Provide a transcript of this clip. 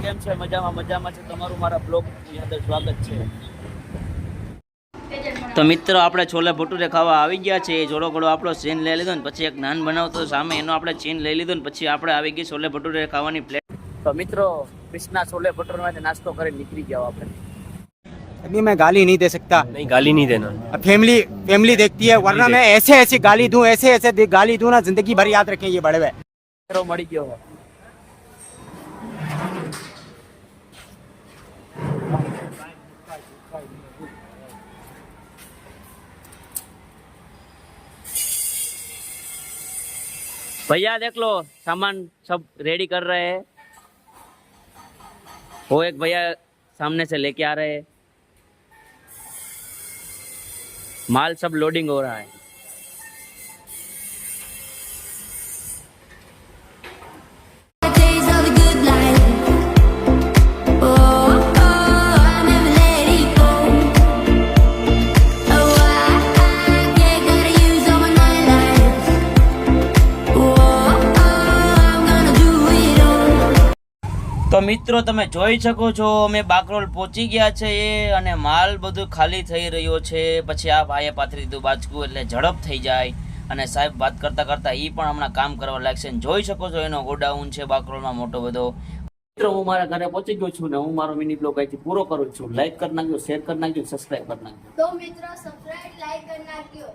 કેમ છે? મજામાં છે. તમારું મારા બ્લોગ ની અંદર સ્વાગત છે. તો મિત્રો આપણે છોલે ભટુરે ખાવા આવી ગયા છે. જોડો ઘડો આપણો ચેન લઈ લીધો ને પછી એક નાન બનાવતો સામે એનો આપણે ચેન લઈ લીધો ને પછી આપણે આવી ગઈ છોલે ભટુરે ખાવાની પ્લેટ. તો મિત્રો કૃષ્ણા છોલે ભટુરે માંથી નાસ્તો કરીને નીકળી ગયા આપણે. अभी मैं गाली नहीं दे सकता। नहीं गाली नहीं देना। फैमिली देखती है, वरना मैं ऐसे गाली दूं, ऐसे गाली दूं ना, जिंदगी भर याद रखें ये बड़े हुए। મળી ગયો है। भैया देख लो सामान सब रेडी कर रहे हैं। वो एक भैया सामने से लेके आ रहे हैं। माल सब लोडिंग हो रहा है। તો મિત્રો તમે જોઈ શકો છો અમે બાકરોલ પહોંચી ગયા છે અને માલ બધું ખાલી થઈ રહ્યો છે. પછી આ ભાઈએ પાથરી દીધું બાજકું એટલે ઝડપ થઈ જાય અને સાહેબ વાત કરતા કરતા એ પણ હમણાં કામ કરવા લાગશે. જોઈ શકો છો એનો ગોડાઉન છે બાકરોલમાં મોટો બધો. મિત્રો હું મારા ઘરે પહોંચી ગયો છું ને હું મારો મિની બ્લોગ અહીંથી પૂરો કરું છું. લાઈક કરી નાખજો, શેર કરી નાખજો, સબસ્ક્રાઈબ કરી નાખજો. તો મિત્રો સબસ્ક્રાઇબ લાઈક કરી નાખજો.